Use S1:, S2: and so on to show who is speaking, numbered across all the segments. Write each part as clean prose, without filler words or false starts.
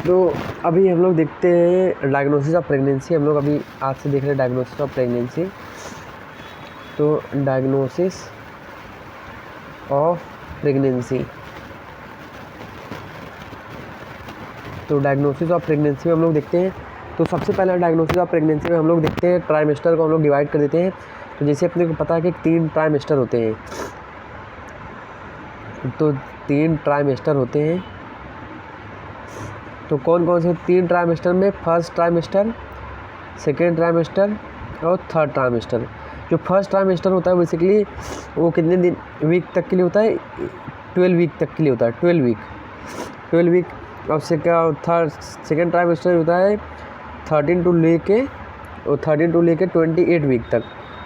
S1: तो अभी हम लोग देखते हैं डायग्नोसिस ऑफ प्रेगनेंसी। हम लोग अभी आज से देख रहे हैं डायग्नोसिस ऑफ प्रेगनेंसी। तो डायग्नोसिस ऑफ प्रेगनेंसी, तो डायग्नोसिस ऑफ प्रेगनेंसी में हम लोग देखते हैं। तो सबसे पहले डायग्नोसिस ऑफ प्रेगनेंसी में हम लोग देखते हैं ट्राइमेस्टर को हम लोग डिवाइड कर देते हैं। तो जैसे अपने को पता है कि 3 ट्राइमेस्टर होते हैं, तो 3 ट्राइमेस्टर होते हैं। तो कौन कौन से 3 ट्राइमेस्टर में? फर्स्ट ट्राइमेस्टर, सेकेंड ट्राइमेस्टर और थर्ड ट्राइमेस्टर। जो फर्स्ट ट्राइमेस्टर होता है बेसिकली वो कितने दिन वीक तक के लिए होता है? 12 वीक तक के लिए होता है, 12 वीक। और थर्ड सेकेंड ट्राइमेस्टर होता है 13 टू लेके 28 वीक तक,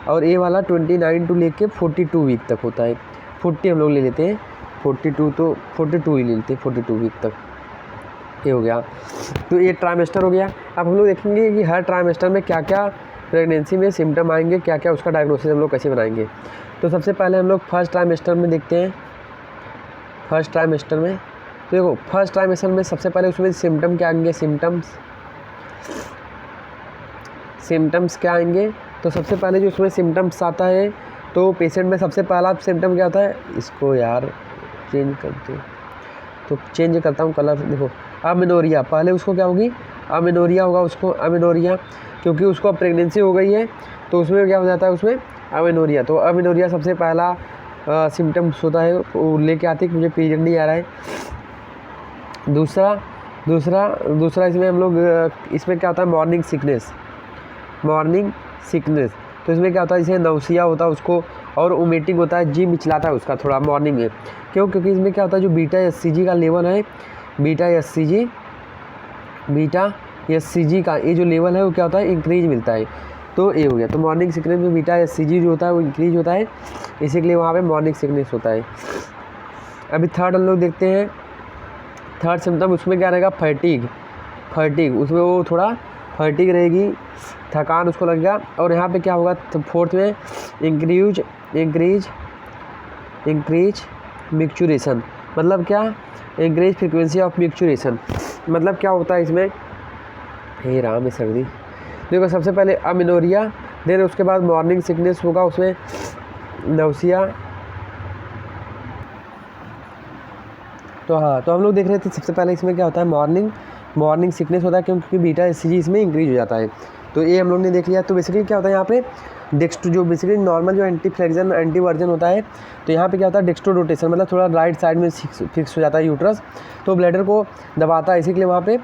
S1: और ये वाला 29 टू लेके 42 वीक तक होता है। 40 हम लोग ले लेते हैं, 42 तो 42 ही ले लेते हैं, 42 वीक तक। ये हो गया, तो ये ट्राइमेस्टर हो गया। अब हम लोग देखेंगे कि हर ट्राइमेस्टर में क्या क्या प्रेगनेंसी में सिम्टम आएंगे, क्या क्या उसका डायग्नोसिस हम लोग कैसे बनाएंगे। तो सबसे पहले हम लोग फर्स्ट ट्राइमेस्टर में देखते हैं। फर्स्ट ट्राइमेस्टर में तो देखो, फर्स्ट ट्राइमेस्टर में सबसे पहले उसमें सिम्टम क्या आएंगे? सिम्टम्स क्या आएंगे? तो सबसे पहले जो उसमें सिम्टम्स आता है, तो पेशेंट में सबसे पहला सिम्टम क्या होता है? इसको यार चेंज करते, तो चेंज करता हूँ कलर। देखो, अमेनोरिया, पहले उसको क्या होगी? अमेनोरिया होगा उसको, अमेनोरिया, क्योंकि उसको अब प्रेगनेंसी हो गई है तो उसमें क्या हो जाता है? उसमें अमेनोरिया। तो अमेनोरिया सबसे पहला सिम्टम्स होता है, वो लेके आती है कि मुझे पीरियड नहीं आ रहा है। दूसरा इसमें हम लोग इसमें क्या होता है? Morning sickness. तो इसमें क्या होता है? जैसे नौसिया होता है उसको, और वोमिटिंग होता है, जी मिचलाता है उसका थोड़ा मॉर्निंग में। क्योंकि इसमें क्या होता है? जो बीटा एससीजी का लेवल है, बीटा एससीजी का ये जो लेवल है वो क्या होता है? इंक्रीज मिलता है। तो ये हो गया। तो मॉर्निंग सिकनेस में बीटा एससीजी जो होता है वो इंक्रीज होता है, इसी के लिए वहाँ पे मॉर्निंग सिकनेस होता है। अभी थर्ड हम लोग देखते हैं। थर्ड सिम्टम उसमें क्या रहेगा? फैटिग। उसमें वो थोड़ा फैटिग रहेगी, थकान उसको लगेगा। और यहाँ पे क्या होगा? तो फोर्थ में इंक्रीज मिक्चुरेशन। मतलब क्या? Increase frequency of micturition. मतलब क्या होता है इसमें? हे राम, है सर्दी। देखो, सबसे पहले अमेनोरिया, देन उसके बाद मॉर्निंग सिकनेस होगा, उसमें नौसिया। तो हाँ, तो हम लोग देख रहे थे सबसे पहले इसमें क्या होता है? मॉर्निंग सिकनेस होता है, क्योंकि बीटा एससीजी इसमें इंक्रीज हो जाता है। तो ये हम लोग ने देख लिया। तो बेसिकली क्या होता है यहाँ पे? डेक्स्ट्रो, जो बेसिकली नॉर्मल जो एंटीवर्जन होता है, तो यहाँ पे क्या होता है? डेक्स्ट्रो रोटेशन, मतलब थोड़ा राइट साइड में फिक्स हो जाता है यूट्रस, तो ब्लैडर को दबाता है, इसी के लिए वहाँ पे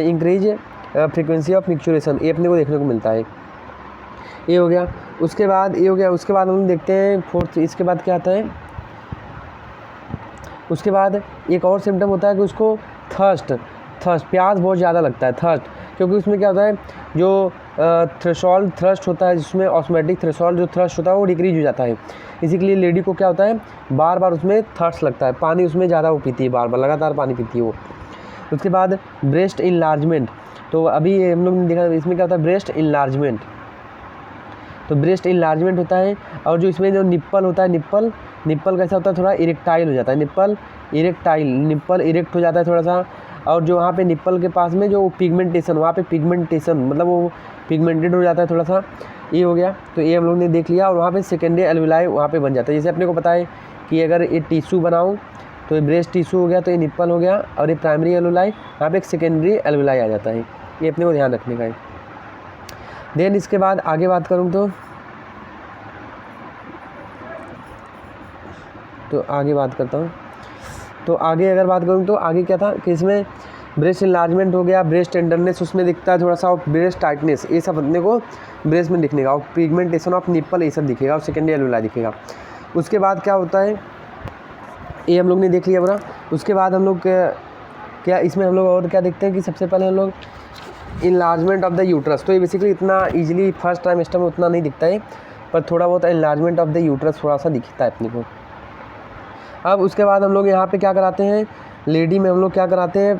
S1: इंक्रीज फ्रीक्वेंसी ऑफ मिक्चुरेशन ये अपने को देखने को मिलता है। ये हो गया। उसके बाद हम लोग देखते हैं फोर्थ। इसके बाद क्या आता है? उसके बाद एक और सिम्टम होता है कि उसको थर्स्ट, प्यास बहुत ज़्यादा लगता है, थर्स्ट। क्योंकि उसमें क्या होता है? जो थ्रेशोल्ड होता है, जिसमें ऑस्मेटिक थ्रेशोल्ड जो थ्रस्ट होता है वो डिक्रीज हो जाता है। इसी के लिए लेडी को क्या होता है? बार बार उसमें थर्स्ट लगता है, पानी उसमें ज़्यादा वो पीती है, बार बार लगातार पानी पीती है वो। उसके बाद ब्रेस्ट इनलार्जमेंट। तो अभी हम लोग ने देखा इसमें क्या होता है? Breast enlargement. तो ब्रेस्ट इनलार्जमेंट होता है। और जो इसमें जो निप्पल होता है, निप्पल कैसा होता है? थोड़ा इरेक्टाइल हो जाता है, निप्पल इरेक्ट हो जाता है थोड़ा सा। और जो वहाँ पे निप्पल के पास में जो पिगमेंटेशन, वहाँ पे पिगमेंटेशन मतलब वो पिगमेंटेड हो जाता है थोड़ा सा। ये हो गया। तो ये हम लोग ने देख लिया। और वहाँ पे सेकेंडरी एल्वेलाई वहाँ पे बन जाता है। जैसे अपने को पता है कि अगर ये टिश्यू बनाऊँ तो ये ब्रेस्ट टिश्यू हो गया, तो ये निप्पल हो गया, और ये प्राइमरी एल्वेलाई, यहाँ पे एक सेकेंडरी एल्वेलाई आ जाता है। ये अपने को ध्यान रखने का है। देन इसके बाद आगे बात करूँ तो आगे बात करता हूँ। तो आगे अगर बात करूँ तो आगे क्या था कि इसमें ब्रेस्ट इनलार्जमेंट हो गया, ब्रेस्ट टेंडरनेस उसमें दिखता है थोड़ा सा, और ब्रेस्ट टाइटनेस, ये सब अपने को ब्रेस्ट में दिखने का, और पिगमेंटेशन ऑफ निप्पल ये सब दिखेगा, और सेकेंडरी एल्वेलाई दिखेगा। उसके बाद क्या होता है? ये हम लोग ने देख लिया पूरा। उसके बाद हम लोग क्या इसमें हम लोग और क्या देखते हैं कि सबसे पहले हम लोग इनलार्जमेंट ऑफ द यूट्रस। तो ये बेसिकली इतना ईजिली फर्स्ट ट्राइमेस्टर में उतना नहीं दिखता है, पर थोड़ा बहुत इनलार्जमेंट ऑफ द यूट्रस थोड़ा सा दिखता है अपने को। अब उसके बाद हम लोग यहाँ पे क्या कराते हैं? लेडी में हम लोग क्या कराते हैं?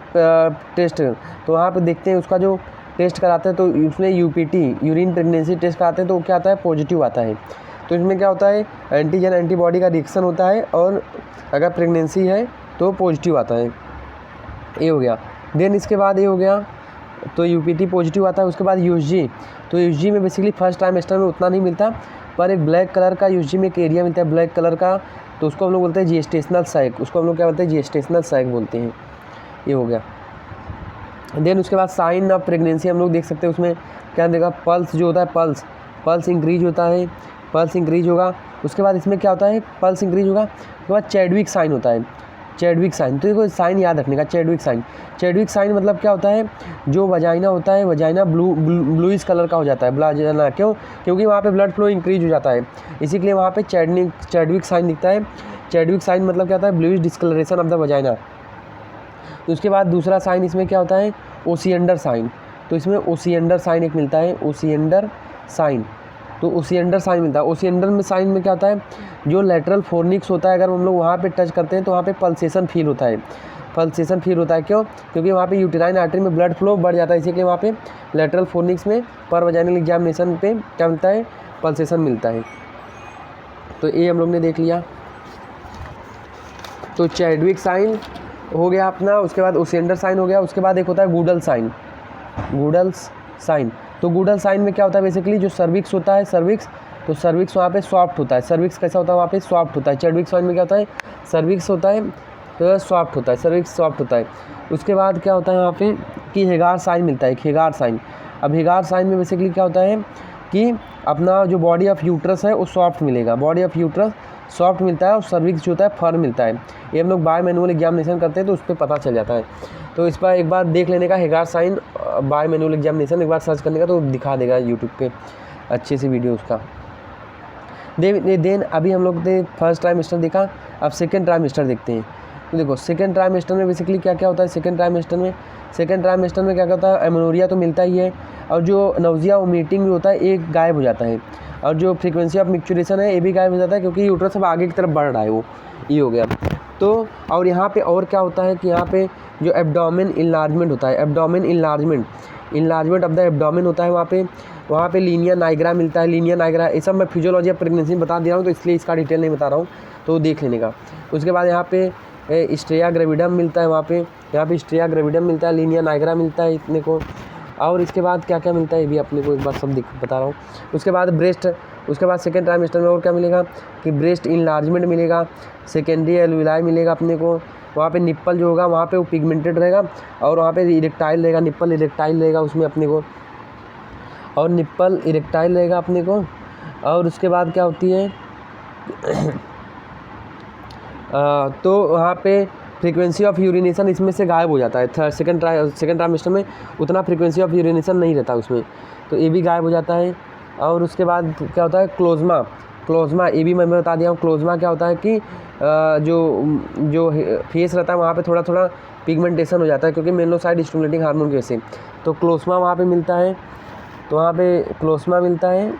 S1: टेस्ट। तो वहाँ पे देखते हैं उसका जो टेस्ट कराते हैं, तो उसमें यूपीटी, यूरिन प्रेगनेंसी टेस्ट कराते हैं, तो क्या आता है? पॉजिटिव आता है। तो इसमें क्या होता है? एंटीजन एंटीबॉडी का रिएक्शन होता है, और अगर प्रेगनेंसी है तो पॉजिटिव आता है। ये हो गया। देन इसके बाद ये हो गया, तो यूपीटी पॉजिटिव आता है। उसके बाद यूएसजी, तो यूएसजी में बेसिकली फर्स्ट ट्राइमेस्टर में उतना नहीं मिलता, पर एक ब्लैक कलर का यूएसजी में एक एरिया मिलता है ब्लैक कलर का, तो उसको हम लोग बोलते हैं जेस्टेशनल साइक, उसको हम लोग क्या बोलते हैं, जेस्टेशनल साइक बोलते हैं। ये हो गया। देन उसके बाद साइन ऑफ प्रेगनेंसी हम लोग देख सकते हैं, उसमें क्या देखा, पल्स जो होता है, पल्स इंक्रीज होता है, पल्स इंक्रीज होगा। उसके बाद इसमें क्या होता है, पल्स इंक्रीज होगा। उसके बाद चैडविक साइन होता है, चैडविक साइन, तो ये साइन याद रखने का, चैडविक साइन मतलब क्या होता है, जो वजाइना होता है, वजाइना ब्लूइश कलर का हो जाता है, वजाइना क्यों, क्योंकि वहाँ पे ब्लड फ्लो इंक्रीज हो जाता है, इसी के लिए वहाँ पे चैडविक साइन दिखता है। चैडविक साइन मतलब क्या होता है, bluish discolouration of the vagina. उसके बाद दूसरा साइन इसमें क्या होता है, ओसिएंडर साइन, तो इसमें ओसिएंडर साइन एक मिलता है, ओसिएंडर साइन, तो ओसिएंडर साइन मिलता है। ओसिएंडर में साइन में क्या होता है, जो लेटरल फोर्निक्स होता है, अगर हम लोग वहाँ पे टच करते हैं तो वहाँ पे पल्सेशन फील होता है, पल्सेशन फील होता है, क्यों, क्योंकि वहाँ पे यूटेराइन आर्टरी में ब्लड फ्लो बढ़ जाता है, इसीलिए वहाँ पे लेटरल फोर्निक्स में पर वजाइनल एग्जामिनेशन पे क्या मिलता है, पल्सेशन मिलता है। तो ये हम लोग ने देख लिया। तो चैडविक साइन हो गया अपना, उसके बाद ओसिएंडर साइन हो गया। उसके बाद एक होता है गूडल साइन, गूडल्स साइन, तो गूडल साइन में क्या होता है, बेसिकली जो सर्विक्स होता है, सर्विक्स, तो सर्विक्स वहाँ पे सॉफ्ट होता है, सर्विक्स कैसा होता है, वहाँ पे सॉफ्ट होता है। चैडविक साइन में क्या होता है, सर्विक्स होता है तो सॉफ्ट होता है, सर्विक्स सॉफ्ट होता है। उसके बाद क्या होता है यहाँ पे कि हेगार साइन मिलता है, हेगार साइन। अब हेगार साइन में बेसिकली क्या होता है कि अपना जो बॉडी ऑफ यूट्रस है वो सॉफ्ट मिलेगा, बॉडी ऑफ यूट्रस सॉफ्ट मिलता है, और सर्विक्स जो होता है फर्म मिलता है। ये हम लोग बाय मैनुअल एग्जामिनेशन करते हैं तो उस पर पता चल जाता है। तो इस पर एक बार देख लेने का, हेगार साइन बाय मैनुअल एग्जामिनेशन एक बार सर्च करने का तो दिखा देगा यूट्यूब पे अच्छे से वीडियो उसका। देन अभी हम लोग ने फर्स्ट ट्राइमेस्टर देखा, अब सेकेंड ट्राइमेस्टर देखते हैं। तो देखो सेकेंड ट्राइमेस्टर में बेसिकली क्या क्या होता है, सेकेंड ट्राइमेस्टर में क्या होता है, एमेनोरिया तो मिलता ही है, और जो नाउजिया वोमिटिंग होता है एक गायब हो जाता है, और जो फ्रीक्वेंसी ऑफ मिक्चुरेशन है ये भी गायब हो जाता है, क्योंकि यूट्रस अब आगे की तरफ बढ़ रहा है वो, ये हो गया। तो और यहाँ पे और क्या होता है कि यहाँ पे जो एब्डोमेन इनलार्जमेंट होता है, abdomen enlargement of the abdomen होता है, वहाँ पे लीनिया नाइग्रा मिलता है, लीनिया नाइग्रा। ये सब मैं फिजियोलॉजी ऑफ प्रेगनेंसी में बता दे रहा हूँ, तो इसलिए इसका डिटेल नहीं बता रहा हूँ, तो देख लेने का। उसके बाद यहाँ पे स्ट्रेया ग्रेविडम मिलता है, यहाँ पे स्ट्रेया ग्रेविडम मिलता है, लीनिया नाइग्रा मिलता है इतने को। और इसके बाद क्या क्या मिलता है ये भी अपने को एक बार सब बता रहा हूँ। उसके बाद ब्रेस्ट, उसके बाद सेकेंड ट्राइमेस्टर में और क्या मिलेगा कि ब्रेस्ट इनलार्जमेंट मिलेगा, सेकेंडरी एल्विलाई मिलेगा अपने को, वहाँ पे निप्पल जो होगा वहाँ पे वो पिगमेंटेड रहेगा, और वहाँ पे इरेक्टाइल रहेगा, निप्पल इरेक्टाइल रहेगा उसमें अपने को, और निप्पल इरेक्टाइल रहेगा अपने को। और उसके बाद क्या होती है तो वहाँ पे फ्रीक्वेंसी ऑफ यूरिनेशन इसमें से गायब हो जाता है, सेकेंड ट्राइमेस्टर में उतना फ्रीक्वेंसी ऑफ यूरिनेशन नहीं रहता उसमें, तो ये भी गायब हो जाता है। और उसके बाद क्या होता है क्लोज़मा, ये भी मैं बता दिया हूँ। क्लोज़मा क्या होता है कि जो फेस रहता है वहाँ पे थोड़ा थोड़ा पिगमेंटेशन हो जाता है, क्योंकि मेलानोसाइट स्टिमुलेटिंग हार्मोन की वजह से, तो क्लोज़मा वहाँ पे मिलता है, तो वहाँ पे क्लोज़मा मिलता है।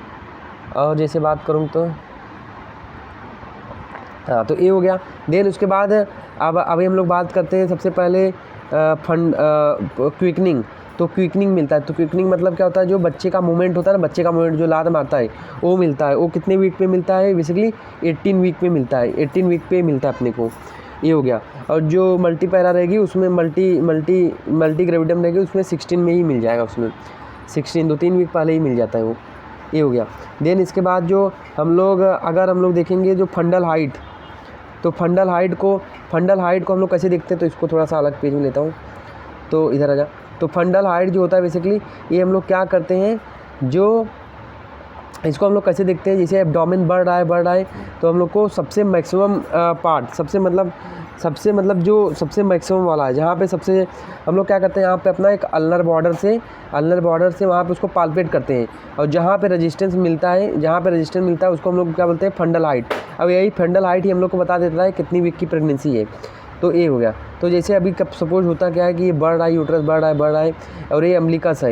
S1: और जैसे बात करूँ तो हाँ, तो ये हो गया। देन उसके बाद अब अभी हम लोग बात करते हैं सबसे पहले क्विकनिंग, तो क्विकनिंग मिलता है। तो क्विकनिंग मतलब क्या होता है, जो बच्चे का मूवमेंट होता है ना, बच्चे का मूवमेंट जो लात मारता है वो मिलता है। वो कितने वीक पे मिलता है, बेसिकली 18 वीक पे मिलता है, 18 वीक पे मिलता है अपने को, ये हो गया। और जो मल्टीपैरा रहेगी उसमें मल्टी ग्रेविडम रहेगी उसमें 16 में ही मिल जाएगा, उसमें 16 2-3 वीक पहले ही मिल जाता है वो, ये हो गया। देन इसके बाद जो अगर हम लोग देखेंगे जो फंडल हाइट, तो फंडल हाइट को हम लोग कैसे देखते हैं, तो इसको थोड़ा सा अलग पेज में लेता हूँ, तो इधर आ जा। तो फंडल हाइट जो होता है बेसिकली ये हम लोग क्या करते हैं, जो इसको हम लोग कैसे देखते हैं, जैसे एब्डोमेन बढ़ रहा है तो हम लोग को सबसे मैक्सिमम पार्ट, सबसे मतलब सबसे मैक्सिमम वाला है, जहाँ पे सबसे हम लोग क्या करते हैं, यहाँ पे अपना एक अल्नर बॉर्डर से वहाँ पे उसको पाल्पेट करते हैं, और जहाँ पे रेजिस्टेंस मिलता है उसको हम लोग क्या बोलते हैं, फंडल हाइट। अब यही फंडल हाइट ही हम लोग को बता देता है कितनी वीक की प्रेगनेंसी है, तो ये हो गया। तो जैसे अभी कब सपोज होता क्या है कि ये बढ़ रहा है, यूट्रस बढ़ रहा है, और ये अम्बिलिकस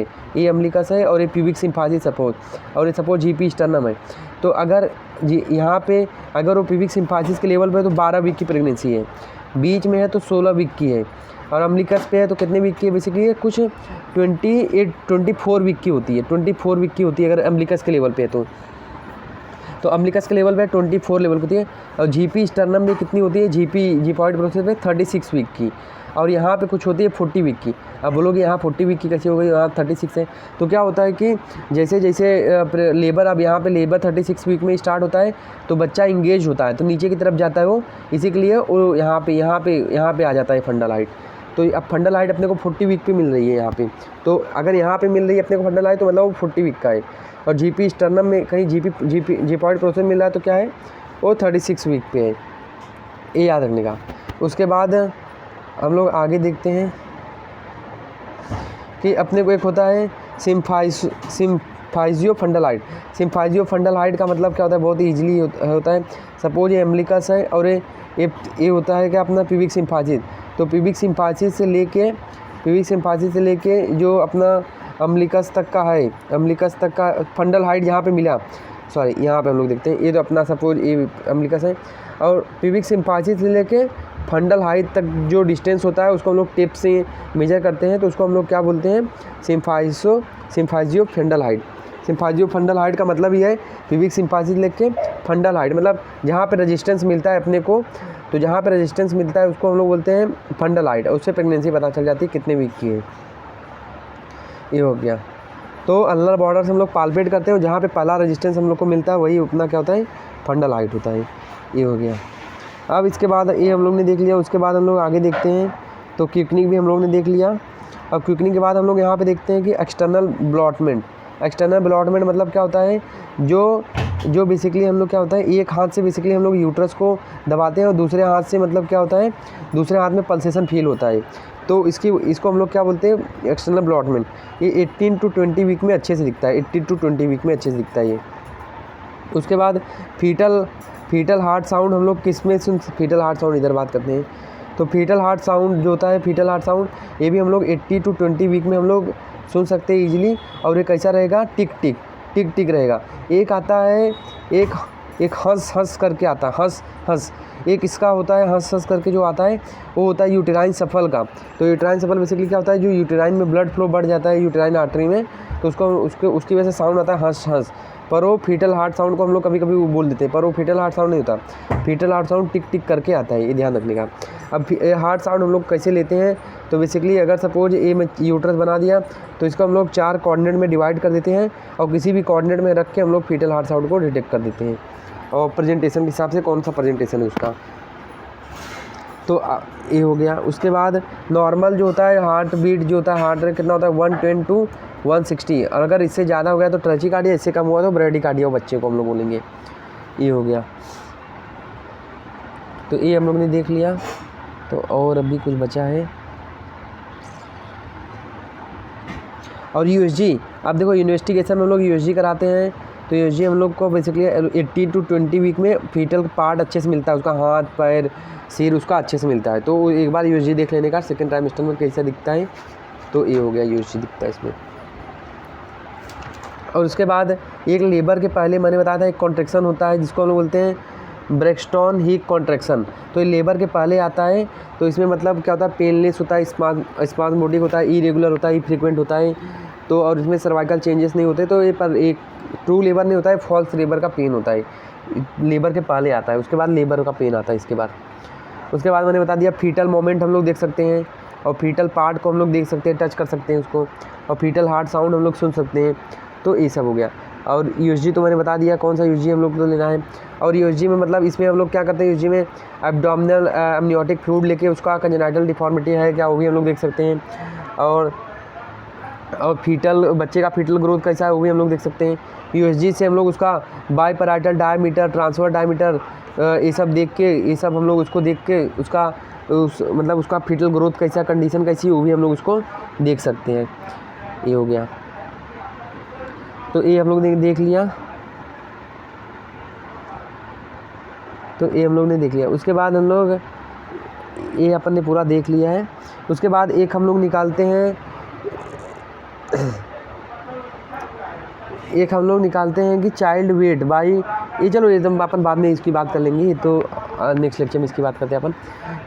S1: है, और ये प्यूबिक सिम्फासिस सपोज, और ये सपोज जीपी स्टर्नम है। तो अगर यहाँ पे अगर वो प्यूबिक सिम्फासिस के लेवल पे तो 12 वीक की प्रेगनेंसी है, बीच में है तो 16 वीक की है, और अम्बिलिकस पे है तो कितने वीक की है, बेसिकली ये कुछ 24 वीक की होती है, 24 वीक की होती है अगर अम्बिलिकस के लेवल पे है तो। तो अम्बिलिकस के लेवल पे 24 लेवल होती है, और जीपी स्टर्नम में कितनी होती है, जीपॉइड प्रोसेस पे 36 वीक की, और यहाँ पे कुछ होती है 40 वीक की। अब बोलोगे यहाँ 40 वीक की कैसे हो गई, यहाँ 36 है। तो क्या होता है कि जैसे जैसे लेबर, अब यहाँ पे लेबर 36 वीक में स्टार्ट होता है तो बच्चा इंगेज होता है तो नीचे की तरफ जाता है वो, इसी के लिए वो यहाँ पे आ जाता है फंडल हाइट। तो अब फंडल हाइट अपने को 40 वीक पे मिल रही है यहाँ पे, तो अगर यहाँ पे मिल रही है अपने को फंडल हाइट तो मतलब वो 40 वीक का है, और जीपी स्टर्नम में कहीं जीपॉइड प्रोसेस मिल रहा है तो क्या है वो 36 वीक पे है, ये याद रखने का। उसके बाद हम लोग आगे देखते हैं कि अपने को एक होता है सिम्फाइजियो फंडल हाइट। सिम्फाइजियो फंडल हाइट का मतलब क्या होता है, बहुत ही ईजिली होता है। सपोज ये एम्बलिकस है और ये होता है कि अपना प्यूबिक सिम्फाइसिस, तो प्यूबिक सिम्फाइसिस से लेके जो अपना अम्बिलिकस तक का है, अम्बिलिकस तक का फंडल हाइट जहाँ पे मिला, सॉरी यहाँ पे हम लोग देखते हैं, ये तो अपना सपोज ये अम्बिलिकस है, और प्यूबिक सिम्फाइसिस से लेके फंडल हाइट तक जो डिस्टेंस होता है उसको हम लोग टेप से मेजर करते हैं, तो उसको हम लोग क्या बोलते हैं, सिम्फाइजियो फंडल हाइट। सिम्फाइजियो फंडल हाइट का मतलब ये है प्यूबिक सिम्फाइसिस लेके फंडल हाइट, मतलब जहाँ पे रेजिस्टेंस मिलता है अपने को, तो जहाँ पे रेजिस्टेंस मिलता है उसको हम लोग बोलते हैं फंडल हाइट, और उससे प्रेगनेंसी पता चल जाती है कितने वीक की है। ये हो गया। तो अल्नर बॉर्डर से हम लोग पाल्पेट करते हैं, जहाँ पे पहला रेजिस्टेंस हम लोग को मिलता है वही अपना क्या होता है, फंडल हाइट होता है। ये हो गया। अब इसके बाद ये हम लोग ने देख लिया, उसके बाद हम लोग आगे देखते हैं, तो क्विकनिंग भी हम लोग ने देख लिया। अब क्विकनिंग के बाद हम लोग यहाँ पे देखते हैं कि एक्सटर्नल ब्लॉटमेंट। एक्सटर्नल ब्लॉटमेंट मतलब क्या होता है, जो बेसिकली हम लोग क्या होता है, एक हाथ से बेसिकली हम लोग यूट्रस को दबाते हैं और दूसरे हाथ से मतलब क्या होता है, दूसरे हाथ में पल्सेशन फील होता है, तो इसको हम लोग क्या बोलते हैं, एक्सटर्नल ब्लॉटमेंट। ये 18 to 20 वीक में अच्छे से दिखता है, 18 to 20 वीक में अच्छे से दिखता है ये। उसके बाद फीटल हार्ट साउंड हम लोग किस में फीटल हार्ट साउंड इधर बात करते हैं, तो फीटल हार्ट साउंड जो होता है, फीटल हार्ट साउंड ये भी हम लोग 80 to 20 वीक में हम लोग सुन सकते हैं ईजिली, और ये कैसा रहेगा, टिक टिक रहेगा। एक आता है, एक हंस करके आता है, हंस एक इसका होता है, हंस करके जो आता है वो होता है यूटेराइन सफल का। तो यूटेराइन सफल बेसिकली क्या होता है, जो यूटेराइन में ब्लड फ्लो बढ़ जाता है यूटेराइन आर्टरी में, तो उसकी वजह से साउंड आता है हंस। पर वो फीटल हार्ट साउंड को हम लोग कभी कभी बोल देते हैं, पर वो फीटल हार्ट साउंड नहीं होता, फीटल हार्ट साउंड टिक करके आता है, ये ध्यान रखने का। अब हार्ट साउंड हम लोग कैसे लेते हैं, तो बेसिकली अगर सपोज ए में यूट्रस बना दिया तो इसको हम लोग 4 कोऑर्डिनेट में डिवाइड कर देते हैं, और किसी भी कोऑर्डिनेट में रख के हम लोग फीटल हार्ट साउंड को डिटेक्ट कर देते हैं, और प्रेजेंटेशन के हिसाब से कौन सा प्रेजेंटेशन है उसका। तो ये हो गया। उसके बाद नॉर्मल जो होता है हार्ट बीट जो होता है, हार्ट रेट कितना होता है, 110 to 160, और अगर इससे ज़्यादा हो गया तो ट्रेचिकार्डिया, इससे कम हुआ तो ब्रेडिकार्डिया बच्चे को हम लोग बोलेंगे। ये हो गया। तो ये हम लोग ने देख लिया, तो और अभी कुछ बचा है, और यूएसजी। अब देखो इन्वेस्टिगेशन में हम लोग यूएसजी कराते हैं, तो यूएसजी हम लोग को बेसिकली 80 to 20 वीक में फीटल पार्ट अच्छे से मिलता है, उसका हाथ पैर सिर उसका अच्छे से मिलता है, तो एक बार यूएसजी देख लेने का सेकेंड ट्राइमेस्टर में कैसा दिखता है। तो ये हो गया, यूएसजी दिखता है इसमें। और उसके बाद एक लेबर के पहले मैंने बताया था एक कॉन्ट्रैक्शन होता है जिसको हम लोग बोलते हैं ब्रेक्सटन हीक कॉन्ट्रैक्शन। तो ये लेबर के पहले आता है, तो इसमें मतलब क्या होता है, पेनलेस होता है, स्पाज्मोडिक होता है, इरेगुलर होता है, इफ्रीक्वेंट होता है, तो और इसमें सर्वाइकल चेंजेस नहीं होते, तो ये पर एक ट्रू लेबर नहीं होता है, फॉल्स लेबर का पेन होता है, लेबर के पहले आता है, उसके बाद लेबर का पेन आता है इसके बाद। उसके बाद मैंने बता दिया फीटल मोमेंट हम लोग देख सकते हैं, और फीटल पार्ट को हम लोग देख सकते हैं, टच कर सकते हैं उसको, और फीटल हार्ट साउंड हम लोग सुन सकते हैं। तो ये सब हो गया। और यूएसजी तो मैंने बता दिया कौन सा यूएसजी हम लोग को लेना है। और यूएसजी में मतलब इसमें हम लोग क्या करते हैं, यूएसजी में एब्डोमिनल एमनियोटिक फ्लूइड लेके उसका कंजेनाइटल डिफॉर्मिटी है क्या, वो भी हम लोग देख सकते हैं। और फीटल बच्चे का फीटल ग्रोथ कैसा है वो भी हम लोग देख सकते हैं। यूएसजी से हम लोग उसका बाईपैराइटल डायमीटर, ट्रांसफर डायमीटर, ये सब देख के, ये सब हम लोग उसको देख के उसका मतलब उसका फीटल ग्रोथ कैसा, कंडीशन कैसी है वो भी हम लोग उसको देख सकते हैं। ये हो गया। तो ये हम लोग ने देख लिया, तो ये हम लोग ने देख लिया। उसके बाद हम लोग ये अपन ने पूरा देख लिया है। उसके बाद एक हम लोग निकालते हैं कि चाइल्ड वेट बाई, ये चलो एकदम अपन बाद में इसकी बात कर लेंगे, तो नेक्स्ट लेक्चर में इसकी बात करते हैं अपन।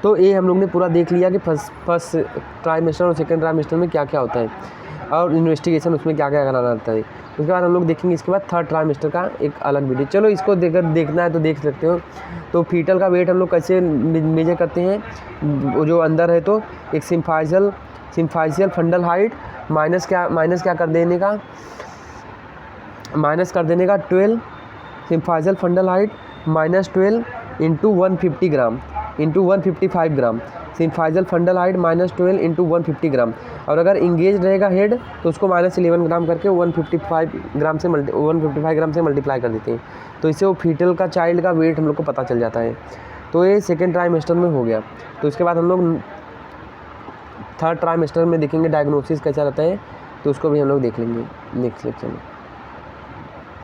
S1: तो ये हम लोग ने पूरा देख लिया कि फर्स्ट ट्राइमेस्टर और सेकंड ट्राइमेस्टर में क्या क्या होता है और इन्वेस्टिगेशन उसमें क्या क्या कराना रहता है। उसके बाद हम लोग देखेंगे इसके बाद थर्ड ट्राइमेस्टर का एक अलग वीडियो। चलो इसको देखना है तो देख सकते हो। तो फीटल का वेट हम लोग कैसे मेजर करते हैं, वो जो अंदर है तो एक सिम्फाइशियल फंडल हाइट माइनस क्या कर देने का, माइनस कर देने का 12 symphysial fundal height -12 into 150 gram into 155 gram. Symphysial fundal height -12 into 150 gram. और अगर इंगेज रहेगा हेड तो उसको -11 ग्राम करके 155 ग्राम से मल्टीप्लाई कर देते हैं। तो इससे वो फीटल का चाइल्ड का वेट हम लोग को पता चल जाता है। तो ये सेकेंड ट्राइमेस्टर में हो गया। तो इसके बाद हम लोग थर्ड ट्राइमेस्टर में देखेंगे डायग्नोसिस कैसा रहता है, तो उसको भी हम लोग देख लेंगे नेक्स्ट लेक्चर में।